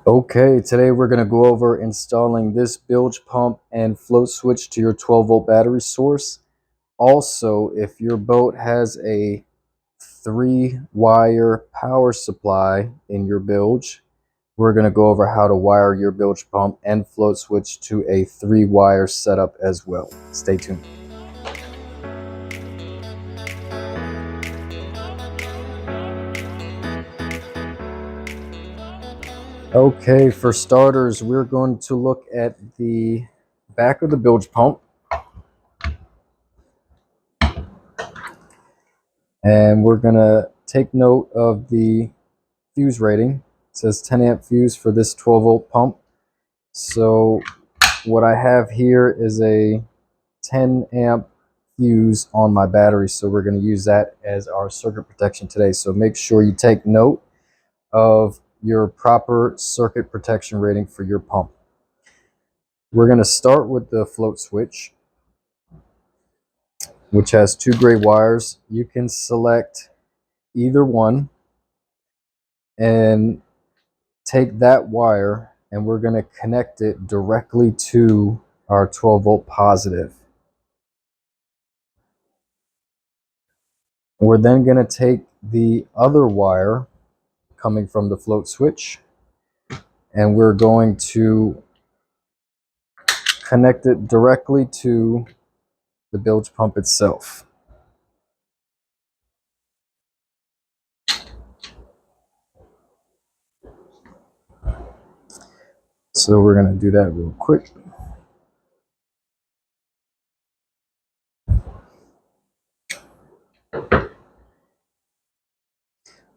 Okay, today we're going to go over installing this bilge pump and float switch to your 12-volt battery source. Also, if your boat has a 3-wire power supply in your bilge, we're going to go over how to wire your bilge pump and float switch to a 3-wire setup as well. Stay tuned. Okay, for starters, we're going to look at the back of the bilge pump. And we're going to take note of the fuse rating. It says 10 amp fuse for this 12-volt pump. So what I have here is a 10 amp fuse on my battery. So we're going to use that as our circuit protection today. So make sure you take note of your proper circuit protection rating for your pump. We're going to start with the float switch, which has 2 gray wires. You can select either one and take that wire and we're going to connect it directly to our 12-volt positive. We're then going to take the other wire coming from the float switch and we're going to connect it directly to the bilge pump itself. So we're going to do that real quick.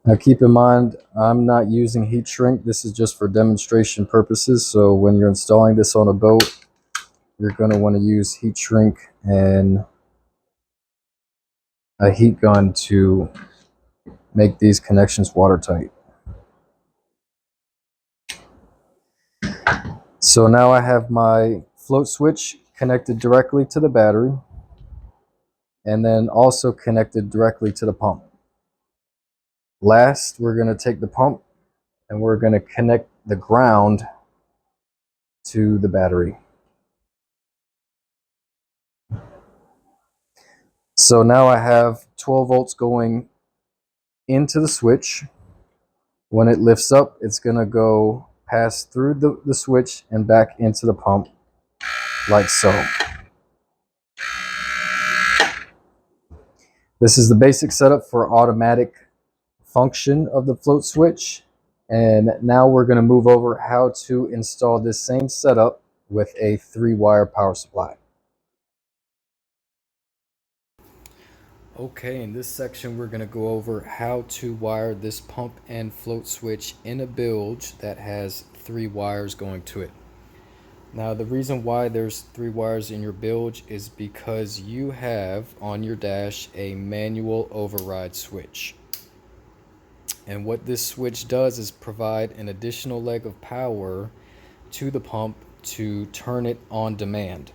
Now keep in mind, I'm not using heat shrink. This is just for demonstration purposes. So when you're installing this on a boat, you're going to want to use heat shrink and a heat gun to make these connections watertight. So now I have my float switch connected directly to the battery and then also connected directly to the pump. Last, we're going to take the pump and we're going to connect the ground to the battery. So now I have 12 volts going into the switch. When it lifts up, it's going to go pass through the switch and back into the pump like so. This is the basic setup for automatic function of the float switch. And now we're going to move over how to install this same setup with a 3-wire power supply. Okay, in this section we're going to go over how to wire this pump and float switch in a bilge that has 3 wires going to it. Now the reason why there's 3 wires in your bilge is because you have on your dash a manual override switch. And what this switch does is provide an additional leg of power to the pump to turn it on demand.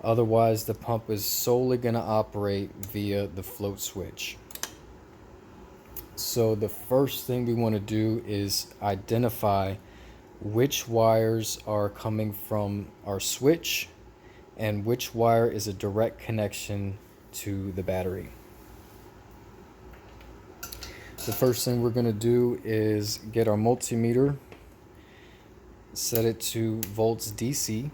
Otherwise, the pump is solely going to operate via the float switch. So the first thing we want to do is identify which wires are coming from our switch and which wire is a direct connection to the battery. The first thing we're going to do is get our multimeter, set it to volts DC,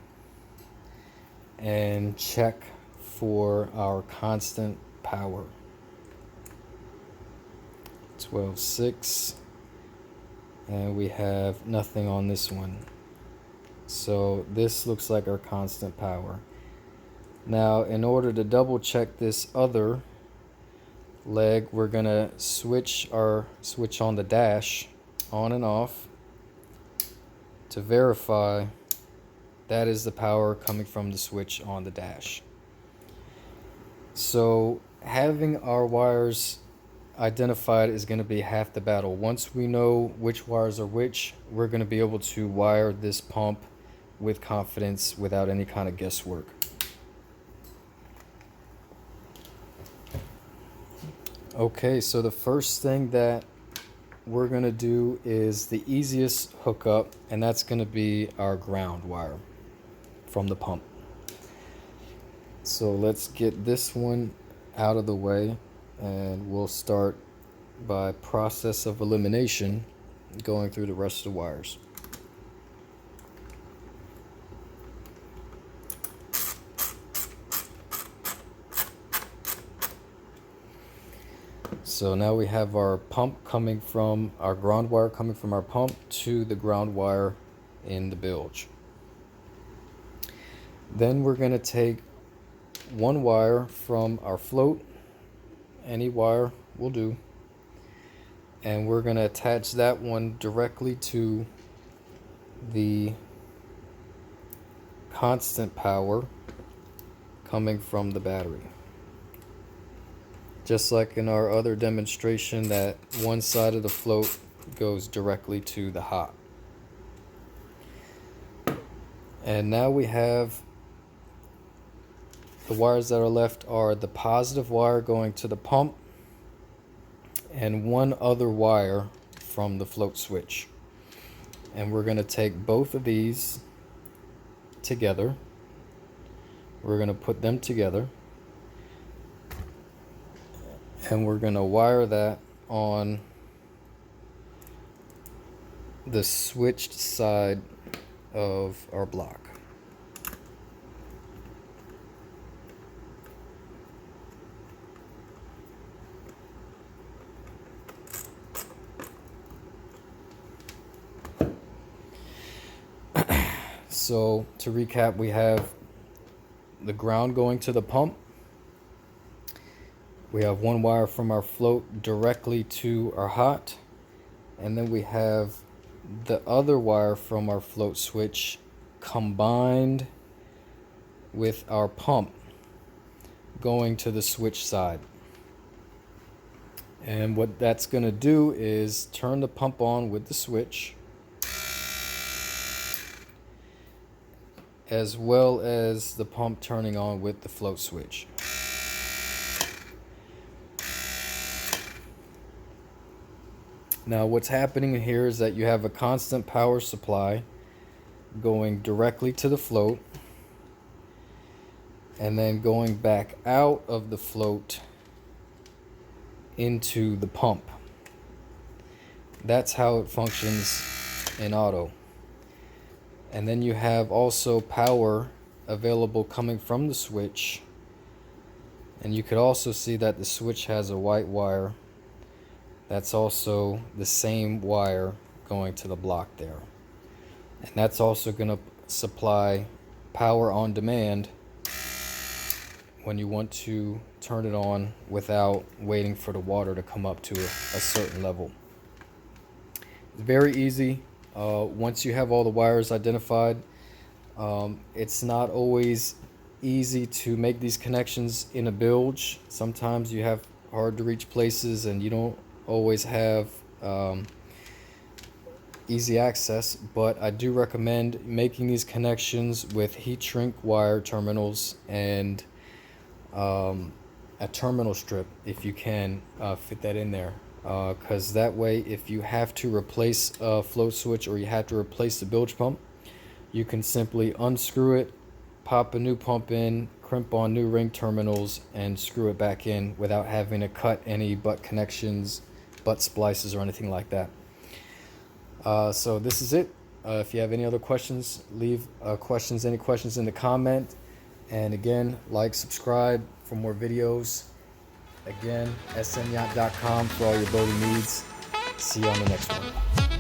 and check for our constant power. 12.6, and we have nothing on this one. So this looks like our constant power. Now in order to double check this other leg, we're gonna switch on the dash on and off to verify that is the power coming from the switch on the dash. So having our wires identified is going to be half the battle. Once we know which wires are which, we're going to be able to wire this pump with confidence without any kind of guesswork. Okay, so the first thing that we're going to do is the easiest hookup, and that's going to be our ground wire from the pump. So let's get this one out of the way, and we'll start by process of elimination going through the rest of the wires. So now we have our pump coming from our ground wire coming from our pump to the ground wire in the bilge. Then we're going to take one wire from our float, any wire will do, and we're going to attach that one directly to the constant power coming from the battery. Just like in our other demonstration, that one side of the float goes directly to the hot. And now we have the wires that are left are the positive wire going to the pump and one other wire from the float switch. And we're going to take both of these together. We're going to put them together. And we're going to wire that on the switched side of our block. So to recap, we have the ground going to the pump. We have one wire from our float directly to our hot, and then we have the other wire from our float switch combined with our pump going to the switch side. And what that's going to do is turn the pump on with the switch, as well as the pump turning on with the float switch. Now what's happening here is that you have a constant power supply going directly to the float and then going back out of the float into the pump. That's how it functions in auto. And then you have also power available coming from the switch, and you could also see that the switch has a white wire. That's also the same wire going to the block there. And that's also going to supply power on demand when you want to turn it on without waiting for the water to come up to a certain level. It's very easy. Once you have all the wires identified, it's not always easy to make these connections in a bilge. Sometimes you have hard to reach places and you don't always have easy access, but I do recommend making these connections with heat shrink wire terminals and a terminal strip if you can fit that in there, because that way if you have to replace a float switch or you have to replace the bilge pump, you can simply unscrew it, pop a new pump in, crimp on new ring terminals, and screw it back in without having to cut any butt connections, butt splices, or anything like that. So this is it. If you have any other questions, leave any questions in the comment. And again, like, subscribe for more videos. Again, smyacht.com for all your boating needs. See you on the next one.